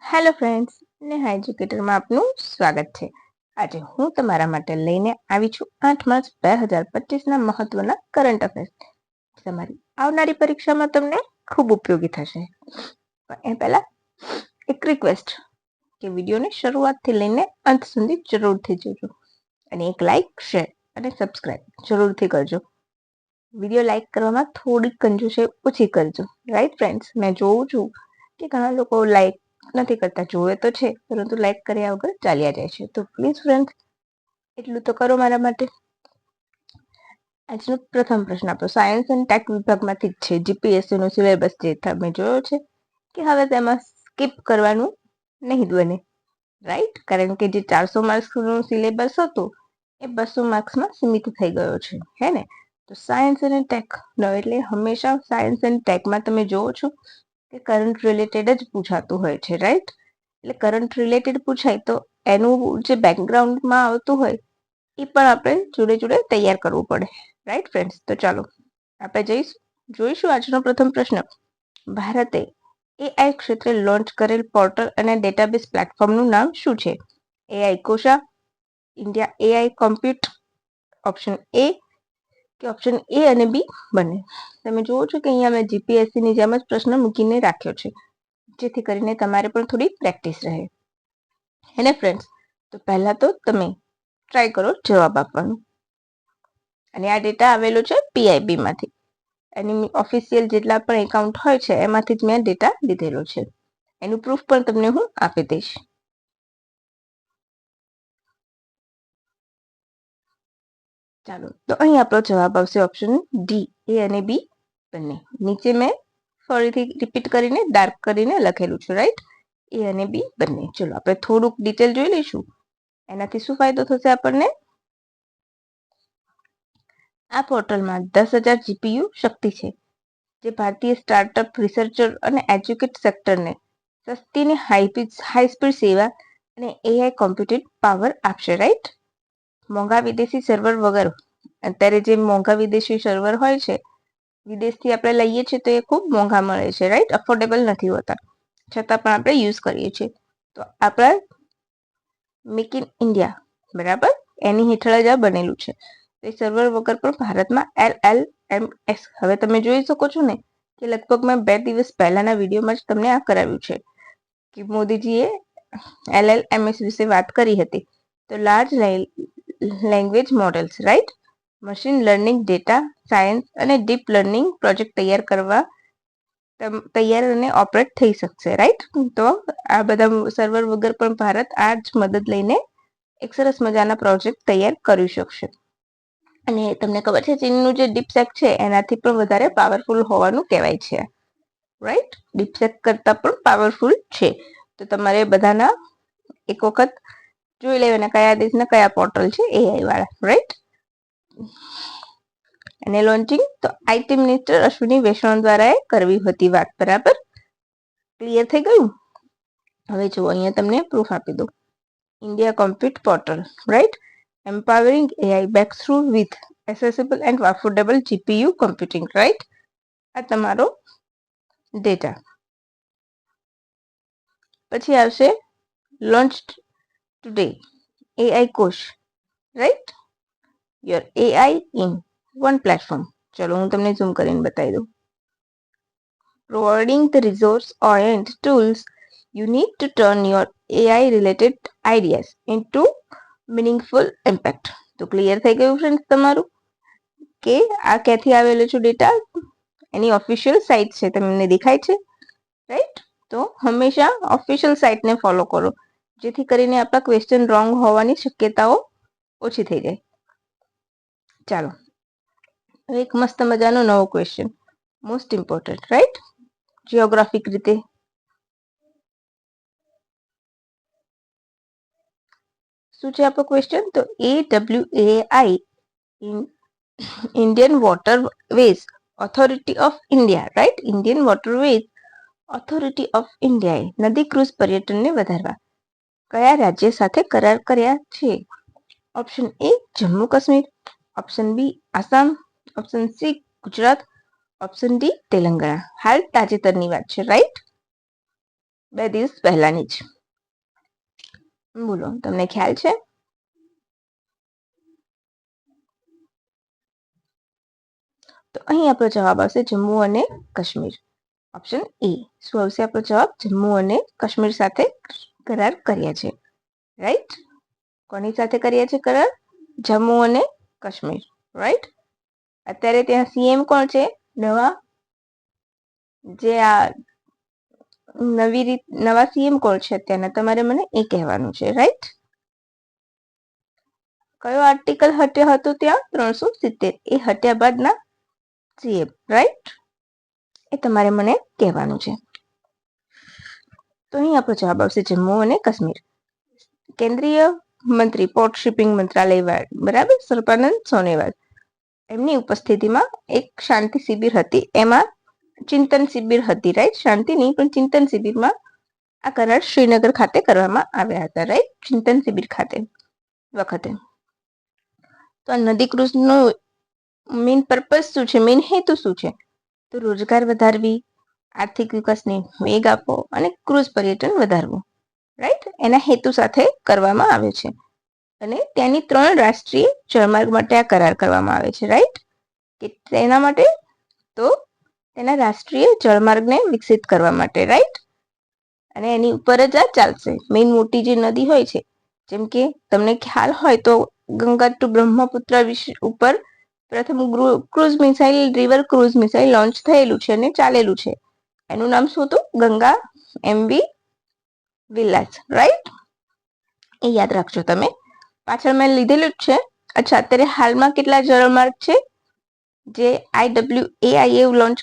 Hello friends, Neha એજ્યુકેટરમાં આપનું સ્વાગત છે. આજે હું તમારા માટે લઈને આવી છું 8 માર્ચ 2025ના મહત્વના કરંટ અફેર્સ. તમારી આવનારી પરીક્ષામાં તમને ખૂબ ઉપયોગી થશે. પણ એ પહેલા એક રિક્વેસ્ટ કે વિડીયોને શરૂઆતથી લઈને અંત સુધી જરૂરથી જોજો અને એક લાઈક, શેર અને સબસ્ક્રાઇબ જરૂરથી કરજો. વિડીયો લાઈક કરવામાં થોડીક કંજૂસી ઓછી કરજો. રાઈટ ફ્રેન્ડ્સ, મેં જોઉં છું કે ઘણા લોકો લાઈક નથી કરતા, જોવે તો છે પરંતુ લાઈક કર્યા વગર ચાલ્યા જાય છે. તો પ્લીઝ ફ્રેન્ડ્સ, એટલું તો કરો મારા માટે. આજનો પ્રથમ પ્રશ્ન આપણો સાયન્સ એન્ડ ટેક વિભાગમાંથી જ છે. જીપીએસસી નો સિલેબસ જે તમે જોયો છે કે હવે તેમાં સ્કીપ કરવાનું નહીં બને, રાઈટ? કારણ કે જે 400 માર્ક્સનું સિલેબસ હતું એ 200 માર્ક્સમાં સીમિત થઈ ગયો છે, હે ને? તો સાયન્સ અને ટેક નો એટલે હંમેશા સાયન્સ એન્ડ ટેકમાં તમે જોવો છો કે કરંટ રિલેટેડ જ પૂછાતું હોય છે, રાઈટ? એટલે કરંટ રિલેટેડ પૂછાય તો એનું જે બેકગ્રાઉન્ડમાં આવતું હોય એ પણ આપણે જોડે જોડે તૈયાર કરવું પડે, રાઈટ ફ્રેન્ડ્સ? તો ચાલો આપણે જોઈશું આજનો પ્રથમ પ્રશ્ન. ભારતે એઆઈ ક્ષેત્રે લોન્ચ કરેલ પોર્ટલ અને ડેટાબેઝ પ્લેટફોર્મનું નામ શું છે? AI Kosha, India AI compute, option A કે ઓપ્શન એ અને બી બંને. તમે જુઓ છો કે અહીંયા મેં જીપીએસસી ની જેમ જ પ્રશ્ન મૂકીને રાખ્યો છે, જેથી કરીને તમારે પણ થોડી પ્રેક્ટિસ રહે, હે ને ફ્રેન્ડ્સ? તો પહેલા તો તમે ટ્રાય કરો જવાબ આપવાનું. અને આ ડેટા આવેલો છે પીઆઈબી માંથી. એની ઓફિશિયલ જેટલા પણ એકાઉન્ટ હોય છે એમાંથી જ મેં ડેટા લીધેલો છે. એનું પ્રૂફ પણ તમને હું આપી દઈશ. ચાલો, તો અહીં આપણો જવાબ આવશે ઓપ્શન ડી, એ અને બી બંને. નીચે મેં ફરીથી રિપીટ કરીને ડાર્ક કરીને લખેલું છે, રાઈટ? એ અને બી બંને. ચલો આપણે થોડુંક ડિટેલ જોઈ લઈશું. એનાથી શું ફાયદો થશે આપણને? આ પોર્ટલમાં 10,000 જીપીયુ શક્તિ છે, જે ભારતીય સ્ટાર્ટઅપ, રિસર્ચર અને એજ્યુકેટ સેક્ટરને સસ્તી અને હાઈ સ્પીડ સેવા અને એઆઈ કોમ્પ્યુટિંગ પાવર આપશે, રાઈટ? મોંઘા વિદેશી સર્વર વગર, અત્યારે જે મોંઘા વિદેશી સર્વર હોય છે વિદેશથી આપણે લઈએ છીએ તો એ ખૂબ મોંઘા મળે છે, રાઈટ? અફોર્ડેબલ નથી હોતા, છતાં પણ આપણે યુઝ કરીએ છીએ. તો આપણા મેક ઇન ઇન્ડિયા, બરાબર, એની હેઠળ જ આ બનેલું છે. એ સર્વર વગર પણ ભારતમાં LLMS, હવે તમે જોઈ શકો છો ને કે લગભગ મેં 2 દિવસ પહેલાના વિડીયોમાં જ તમને આ કરાવ્યું છે કે મોદીજીએ LLMS વિશે વાત કરી હતી. તો large language models, right? Machine learning, data science અને ડીપ લર્નિંગ પ્રોજેક્ટ તૈયાર અને ઓપરેટ થઈ શકશે, રાઈટ? તો આ બધા સર્વર વગર પણ ભારત આ જ મદદ લઈને એક સરસ મજાના પ્રોજેક્ટ તૈયાર કરી શકશે. અને તમને ખબર છે ચીનનું જે ડીપસેક છે એનાથી પણ વધારે પાવરફુલ હોવાનું કહેવાય છે, રાઈટ? ડીપસેક કરતા પણ પાવરફુલ છે. તો તમારે બધાના એક વખત જોઈ લેવાના કયા દેશના કયા પોર્ટલ છે એઆઈ વાળા, રાઈટ? અને લોન્ચિંગ તો આઈટી મિનિસ્ટર અશ્વિની વૈષ્ણવ દ્વારા કરવી હતી વાત, બરાબર? ક્લિયર થઈ ગયું? હવે જુઓ, અહીંયા તમને પ્રૂફ આપી દો. India compute portal, right? empowering AI breakthrough with accessible and affordable GPU computing, right? આ તમારો ડેટા. પછી આવશે launched today AI cos, right? your AI in one platform. ચલો હું તમને ઝૂમ કરીને બતાવી દઉં. providing the resource and tools you need to turn your AI related ideas into meaningful impact. તો ક્લિયર થઈ ગયું ફ્રેન્ડ્સ તમારું કે આ ક્યાંથી આવેલો છે ડેટા? એની ઓફિશિયલ સાઇટ છે, તમને દેખાય છે, રાઈટ? તો હંમેશા ઓફિશિયલ સાઇટને ફોલો કરો, જેથી કરીને આપણા ક્વેશ્ચન રોંગ હોવાની શક્યતાઓ ઓછી થઈ જાય. ચાલો, એક મસ્ત મજાનો નવો question, most important, right? Geographic રીતે. શું છે આપણો ક્વેશ્ચન? તો AWAI Indian waterways authority of India, right? Indian waterways authority of ઇન્ડિયાએ નદી ક્રુઝ પર્યટનને વધારવા કયા રાજ્ય સાથે કરાર કર્યા છે? Option A Jammu Kashmir, option B Assam, option C Gujarat, option D Telangana. હાલ તાજેતરની વાત છે, રાઈટ? 2 દિવસ પહેલાની જ. બોલો, તમને ખ્યાલ છે? તો અહીં આપણો જવાબ આવશે જમ્મુ અને કાશ્મીર. Option A. શું આવશે આપણો જવાબ? જમ્મુ અને કાશ્મીર સાથે કરાર કર્યા છે. રાઈટ? કોની સાથે કર્યા છે કરાર? જમ્મુ અને કાશ્મીર. રાઈટ? અત્યારે ત્યાં સીએમ કોણ છે? નવા સીએમ કોણ છે અત્યારના? તમારે મને એ કહેવાનું છે. રાઈટ? કયો આર્ટિકલ હટ્યો હતો ત્યાં? 370. એ હટ્યા બાદના સીએમ. રાઈટ? એ તમારે મને કહેવાનું છે. તો અહીં આપણો જવાબ આવશે જમ્મુ અને કાશ્મીર. કેન્દ્રીય મંત્રી પોર્ટ શિપિંગ મંત્રાલય, બરાબર, સર્બાનંદ સોનોવાલ, એમની ઉપસ્થિતિમાં એક શાંતિ શિબિર હતી. એમાં ચિંતન શિબિર હતી. રાઈટ? શાંતિ નહીં, પણ ચિંતન શિબિરમાં આ કરાર શ્રીનગર ખાતે કરવામાં આવ્યા હતા. રાઈટ? ચિંતન શિબિર ખાતે વખતે. તો આ નદી ક્રુઝનો મેઇન પર્પઝ શું છે? મેઇન હેતુ શું છે? તો રોજગાર વધારવી, આર્થિક વિકાસને વેગ આપવો અને ક્રુઝ પર્યટન વધારવું. રાઈટ? એના હેતુ સાથે કરવામાં આવે છે. અને ત્યાંની 3 રાષ્ટ્રીય જળમાર્ગ માટે આ કરાર કરવામાં આવે છે. રાઈટ? કે તેના માટે, તો તેના રાષ્ટ્રીય જળમાર્ગને વિકસિત કરવા માટે. રાઈટ? અને એની ઉપર જ આ ચાલશે. મેઇન મોટી જે નદી હોય છે, જેમ કે તમને ખ્યાલ હોય તો ગંગા ટુ બ્રહ્મપુત્ર ઉપર પ્રથમ cruise missile, river cruise missile launch થયેલું છે અને ચાલેલું છે. એનું નામ શું હતું? ગંગા એમવી વિલાસ. રાઈટ? એ યાદ રાખજો તમે. પાછળ મેં લીધેલું જ છે. અચ્છા, અત્યારે હાલમાં કેટલા જળમાર્ગ છે જે IWAIA લોન્ચ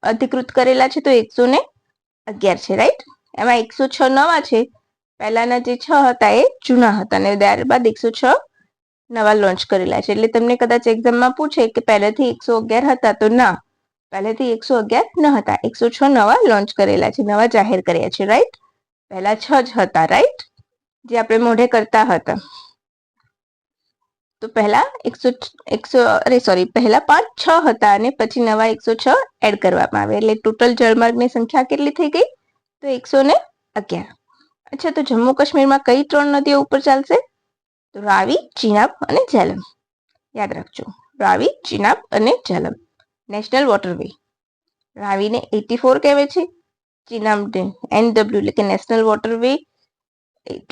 અધિકૃત કરેલા છે? તો 111 છે. રાઈટ? એમાં 106 નવા છે. પહેલાના જે 6 હતા એ જૂના હતા અને ત્યારબાદ 106 નવા લોન્ચ કરેલા છે. એટલે તમને કદાચ એક્ઝામમાં પૂછે કે પહેલેથી 111 હતા, તો ના, પહેલેથી 111 ન હતા. 106 નવા લોન્ચ કરેલા છે, નવા જાહેર કર્યા છે. રાઈટ? પહેલા 6 જ હતા. રાઈટ? જે આપણે મોઢે કરતા હતા. તો પહેલા પહેલા 5-6 હતા અને પછી નવા 106 એડ કરવામાં આવે. એટલે ટોટલ જળમાર્ગની સંખ્યા કેટલી થઈ ગઈ? તો 111. અચ્છા, તો જમ્મુ કાશ્મીરમાં કઈ 3 નદીઓ ઉપર ચાલશે? તો રાવી, ચિનાબ અને ઝેલમ. યાદ રાખજો, રાવી, ચિનાબ અને ઝેલમ. National waterway. રાવીને 84 કહેવાય છે, ચિનાબને NW એટલે કે નેશનલ વોટરવે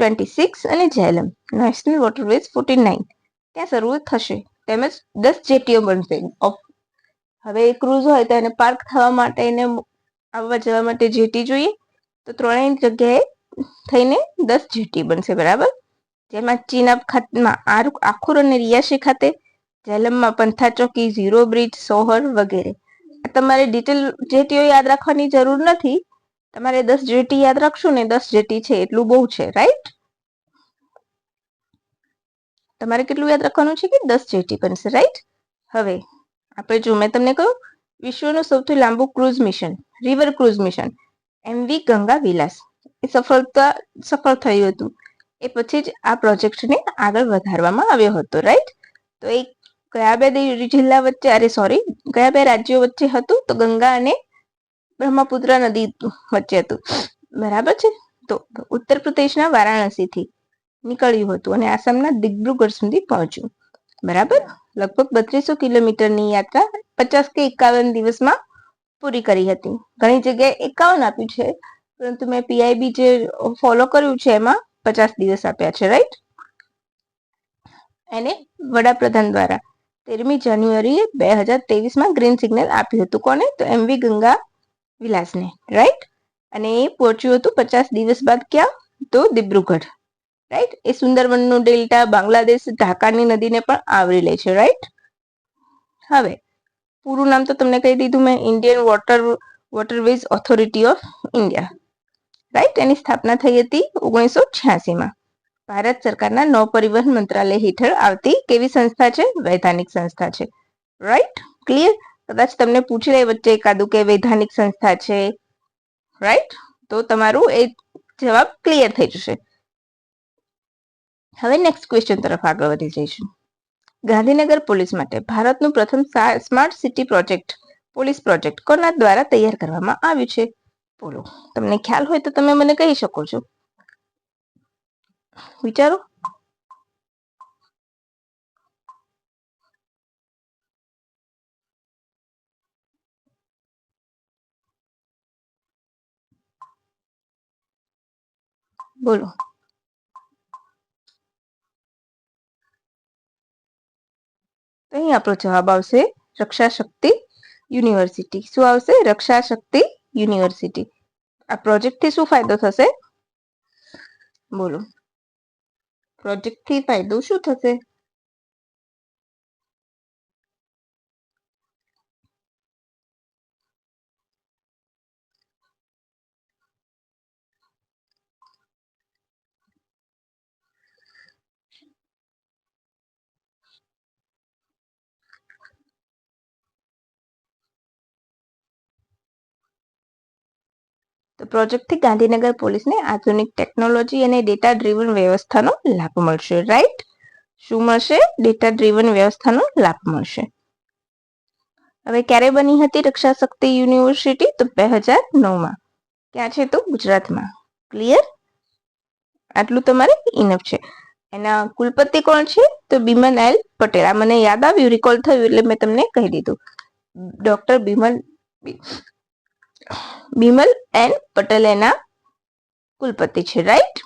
26 અને ઝેલમ નેશનલ વોટરવેઝ 49 ત્યાં શરૂ થશે. તેમજ 10 જેટીઓ બનશે. હવે ક્રુઝ હોય તો એને પાર્ક થવા માટે, એને આવવા જવા માટે જેટી જોઈએ. તો 3 જગ્યાએ થઈને 10 જેટી બનશે. બરાબર? જેમાં ચિનાબ ખાતમાં આખુર અને રિયાસી ખાતે, ઝેલમમાં પંથા ચોકી, ઝીરો બ્રિજ, સોહર વગેરે. તમારે ડિટેલ જેટીઓ યાદ રાખવાની જરૂર નથી. તમારે 10 જેટી યાદ રાખશો ને, 10 જેટી છે એટલું બહુ છે. રાઈટ? તમારે કેટલું યાદ રાખવાનું છે? કે 10 જેટી બનશે. રાઈટ? હવે આપણે જો મેં તમને કહ્યું વિશ્વનું સૌથી લાંબુ cruise mission, river cruise mission MV Ganga Vilas, એ સફળ થયું હતું. એ પછી જ આ પ્રોજેક્ટને આગળ વધારવામાં આવ્યો હતો. રાઈટ? તો એ કયા 2 જિલ્લા વચ્ચે, કયા 2 રાજ્યો વચ્ચે હતું? તો ગંગા અને બ્રહ્મપુત્ર નદી વચ્ચે હતું. બરાબર છે? તો ઉત્તર પ્રદેશના વારાણસીથી નીકળ્યું હતું અને આસામના દિબ્રુગઢ સુધી પહોંચ્યું. બરાબર? લગભગ 3200 કિલોમીટરની યાત્રા 50 કે 51 દિવસમાં પૂરી કરી હતી. ઘણી જગ્યાએ 51 આપ્યું છે, પરંતુ મેં PIB જે ફોલો કર્યું છે એમાં 50 દિવસ આપ્યા છે. રાઈટ? એને વડાપ્રધાન દ્વારા 13મી જાન્યુઆરીએ 2023માં ગ્રીન સિગ્નલ આપ્યું હતું. કોને? તો MV ગંગા વિલાસને. રાઈટ? અને એ પહોંચ્યું હતું 50 દિવસ બાદ. ક્યાં? તો દિબ્રુગઢ. રાઈટ? એ સુંદરવનનું ડેલ્ટા, બાંગ્લાદેશ, ઢાકાની નદીને પણ આવરી લે છે. રાઈટ? હવે પૂરું નામ તો તમને કહી દીધું મેં, Indian waterways authority of India. Right? એની સ્થાપના થઈ હતી 1986માં. ભારત સરકારના નૌ પરિવહન મંત્રાલય હેઠળ આવતી કેવી સંસ્થા છે? વૈધાનિક સંસ્થા છે. રાઈટ? ક્લિયર? કદાચ તમને પૂછી લે વચ્ચે એકાદું કે વૈધાનિક સંસ્થા છે. રાઈટ? તો તમારું એ જવાબ ક્લિયર થઈ જશે. હવે નેક્સ્ટ ક્વેશ્ચન તરફ આગળ વધી જઈશું. ગાંધીનગર પોલીસ માટે ભારતનું પ્રથમ સ્માર્ટ સિટી પોલીસ પ્રોજેક્ટ કોના દ્વારા તૈયાર કરવામાં આવ્યું છે? બોલો, તમને ખ્યાલ હોય તો તમે મને કહી શકો છો. વિચારો. બોલો. તો અહીં આપણો જવાબ આવશે રક્ષા શક્તિ યુનિવર્સિટી. શું આવશે? રક્ષા શક્તિ યુનિવર્સિટી. આ પ્રોજેક્ટથી શું ફાયદો થશે? બોલો, પ્રોજેક્ટથી ફાયદો શું થશે? તો પ્રોજેક્ટથી ગાંધીનગર પોલીસને આધુનિક ટેકનોલોજી અને ડેટા ડ્રીવન વ્યવસ્થાનો લાભ મળશે. રાઈટ? શું મળશે? ડેટા ડ્રીવન વ્યવસ્થાનો લાભ મળશે. હવે ક્યારે બની હતી રક્ષા શક્તિ યુનિવર્સિટી? તો 2009માં. ક્યાં છે? તો ગુજરાતમાં. ક્લિયર? આટલું તમારે ઇનફ છે. એના કુલપતિ કોણ છે? તો બિમલ એલ પટેલ. આ મને યાદ આવ્યું, રિકોલ થયું એટલે મેં તમને કહી દીધું. ડોક્ટર બિમલ એન પટેલ એના કુલપતિ છે. રાઈટ?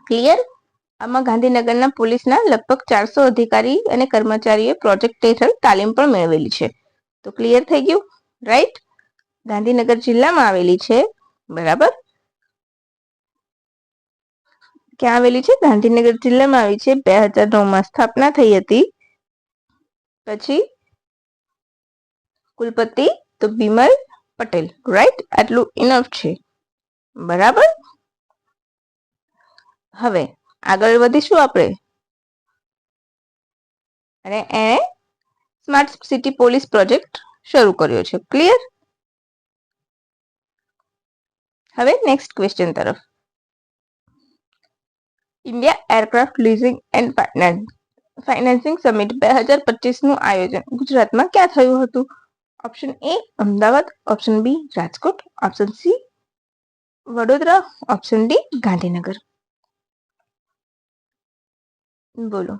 ક્લિયર? આમાં ગાંધીનગરના પોલીસના લગભગ 400 અધિકારી અને કર્મચારીઓએ પ્રોજેક્ટ હેઠળ તાલીમ પણ મેળવેલી છે. તો ક્લિયર થઈ ગયું? રાઈટ? ગાંધીનગર જિલ્લામાં આવેલી છે. બરાબર? ક્યાં આવેલી છે? ગાંધીનગર જિલ્લામાં આવી છે. 2009માં સ્થાપના થઈ હતી. પછી કુલપતિ તો બિમલ પટેલ. રાઈટ? આટલું ઇનફ છે. બરાબર? હવે આગળ વધીશું આપણે. અને એણે સ્માર્ટ સિટી પોલીસ પ્રોજેક્ટ શરૂ કર્યો છે. ક્લિયર? હવે નેક્સ્ટ ક્વેશ્ચન તરફ. India aircraft leasing and financing summit 2025નું આયોજન ગુજરાતમાં ક્યાં થયું હતું? Option A Ahmedabad, option B Rajkot, option C Vadodara, option D Gandhinagar. બોલો.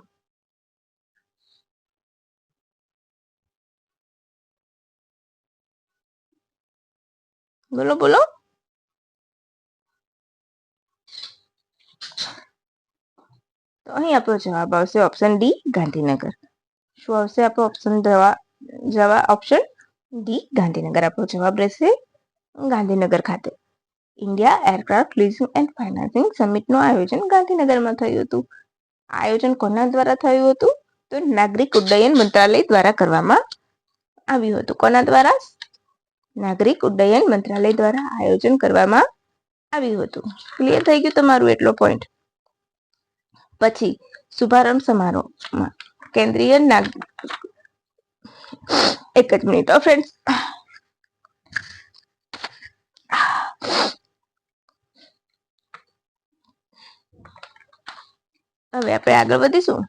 બોલો બોલો. તો અહીં આપણો જવાબ આવશે ઓપ્શન ડી ગાંધીનગર. શું આવશે આપણો ઓપ્શન? ઓપ્શન ડી ગાંધીનગર આપણો જવાબ રહેશે. ગાંધીનગર ખાતે India aircraft leasing and financing સમિટનું આયોજન ગાંધીનગરમાં થયું હતું. આયોજન કોના દ્વારા થયું હતું? તો નાગરિક ઉડ્ડયન મંત્રાલય દ્વારા કરવામાં આવ્યું હતું. કોના દ્વારા? નાગરિક ઉડ્ડયન મંત્રાલય દ્વારા આયોજન કરવામાં આવ્યું હતું. ક્લિયર થઈ ગયું તમારું એટલો પોઈન્ટ? પછી શુભારંભ સમારોહમાં કેન્દ્રીય એક જ મિનિટ ફ્રેન્ડ્સ. હવે આપણે આગળ વધીશું.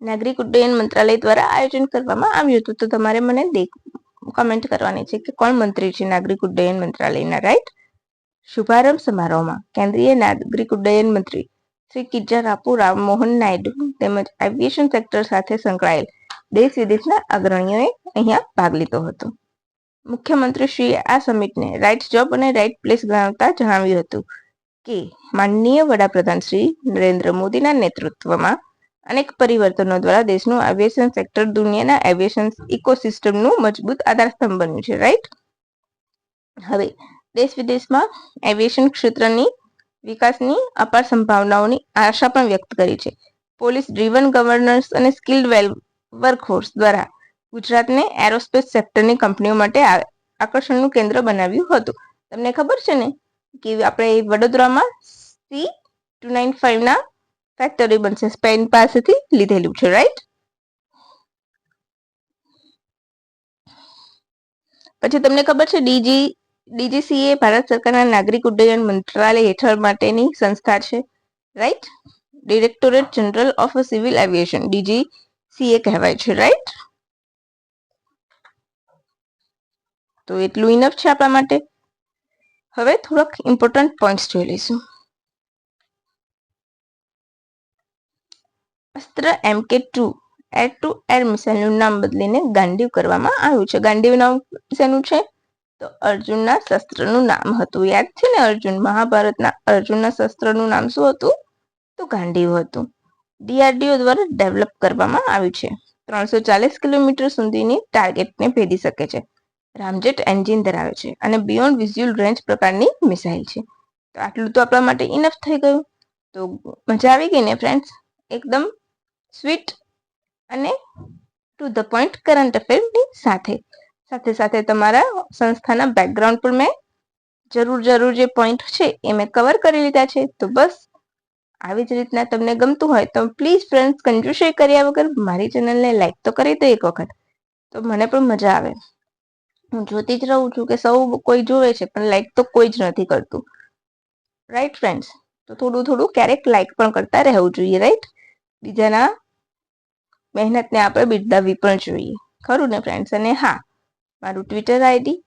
નાગરિક ઉડ્ડયન મંત્રાલય દ્વારા આયોજન કરવામાં આવ્યું હતું. તો તમારે મને કમેન્ટ કરવાની છે કે કોણ મંત્રી છે નાગરિક ઉડ્ડયન મંત્રાલયના. રાઈટ? શુભારંભ સમારોહમાં કેન્દ્રીય નાગરિક ઉડ્ડયન મંત્રી શ્રી કિજ્જારાપુ રામમોહન નાયડુ તેમજ એવિએશન સેક્ટર સાથે સંકળાયેલ દેશ વિદેશના અગ્રણીઓએ અહીંયા ભાગ લીધો હતો. મુખ્યમંત્રીશ્રીએ આ સમિટને રાઇટ જોબ અને રાઇટ પ્લેસ ગણાવતા જણાવ્યું હતું કે માનનીય વડાપ્રધાન શ્રી નરેન્દ્ર મોદીના નેતૃત્વમાં અનેક પરિવર્તનો દ્વારા દેશનું એવિએશન સેક્ટર દુનિયાના એવિએશન ઇકોસિસ્ટમનું મજબૂત આધારસ્તંભ બન્યું છે. રાઈટ? હવે દેશ વિદેશમાં એવિએશન ક્ષેત્રની વિકાસની અપાર સંભાવનાઓની આશા પણ વ્યક્ત કરી છે. પોલીસ ડ્રીવન ગવર્નન્સ અને સ્કિલ્ડ વર્કફોર્સ દ્વારા ગુજરાતને એરોસ્પેસ સેક્ટરની કંપનીઓ માટે આકર્ષણનું કેન્દ્ર બનાવ્યું હતું. તમને ખબર છે ને કે આપણે વડોદરામાં C295 ફેક્ટરી બનશે, સ્પેન પાસેથી લીધેલું છે. રાઈટ? પછી તમને ખબર છે ડીજીસીએ ભારત સરકારના નાગરિક ઉડ્ડયન મંત્રાલય હેઠળ માટેની સંસ્થા છે. Right? Directorate general of civil aviation, DGCA કહેવાય છે. રાઈટ? તો એટલું ઇનફ છે આપણા માટે. હવે થોડાક ઇમ્પોર્ટન્ટ પોઈન્ટ્સ જોઈ લઈશું. અસ્ત્ર MK2 એર ટુ એર મિસાઇલનું નામ બદલીને ગાંડીવ કરવામાં આવ્યું છે. ગાંડીવ નામ શેનું છે? તો અર્જુનના શસ્ત્રનું નામ હતું. યાદ છે ને, અર્જુન, મહાભારતના અર્જુનના શસ્ત્રનું નામ શું હતું? તો ગાંડીવ હતું. DRDO દ્વારા ડેવલપ કરવામાં આવ્યું છે. 340 કિલોમીટર સુધીની ટાર્ગેટને ભેદી શકે છે. રામજેટ એન્જિન ધરાવે છે અને બિયોન્ડ વિઝ્યુઅલ રેન્જ પ્રકારની મિસાઇલ છે. તો આટલું તો આપણા માટે ઇનફ થઈ ગયું. તો મજા આવી ગઈ ને ફ્રેન્ડ્સ? એકદમ સ્વીટ અને ટુ ધ પોઈન્ટ કરંટ અફેરની સાથે સાથે તમારા સંસ્થાના બેકગ્રાઉન્ડ પર મેં જરૂર જે પોઈન્ટ છે એ મેં કવર કરી લીધા છે. તો બસ આવી જ રીતના તમને ગમતું હોય તો પ્લીઝ ફ્રેન્ડ્સ કંજૂસાઈ કર્યા વગર મારી ચેનલને લાઈક તો કરી દો એક વખત, તો મને પણ મજા આવે. હું જોતી જ રહું છું કે સૌ કોઈ જોવે છે પણ લાઈક તો કોઈ જ નથી કરતું. Right friends? તો થોડું ક્યારેક લાઈક પણ કરતા રહેવું જોઈએ. રાઈટ? બીજાના મહેનતને આપણે બિરદાવવી પણ જોઈએ. ખરું ને ફ્રેન્ડ્સ? અને હા, મારું ટ્વિટર આઈડી,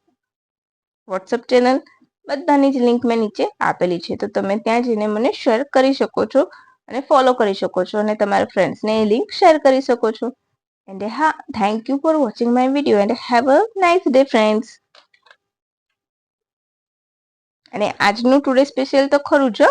વોટ્સઅપ ચેનલ બધાની જ લિંક મેં નીચે આપેલી છે. તો તમે ત્યાં જઈને મને શેર કરી શકો છો અને ફોલો કરી શકો છો અને તમારા ફ્રેન્ડ્સને એ લિંક શેર કરી શકો છો. એન્ડ હા, thank you for watching my video and have a nice day friends. અને આજનું ટુડે સ્પેશિયલ તો ખરું જ.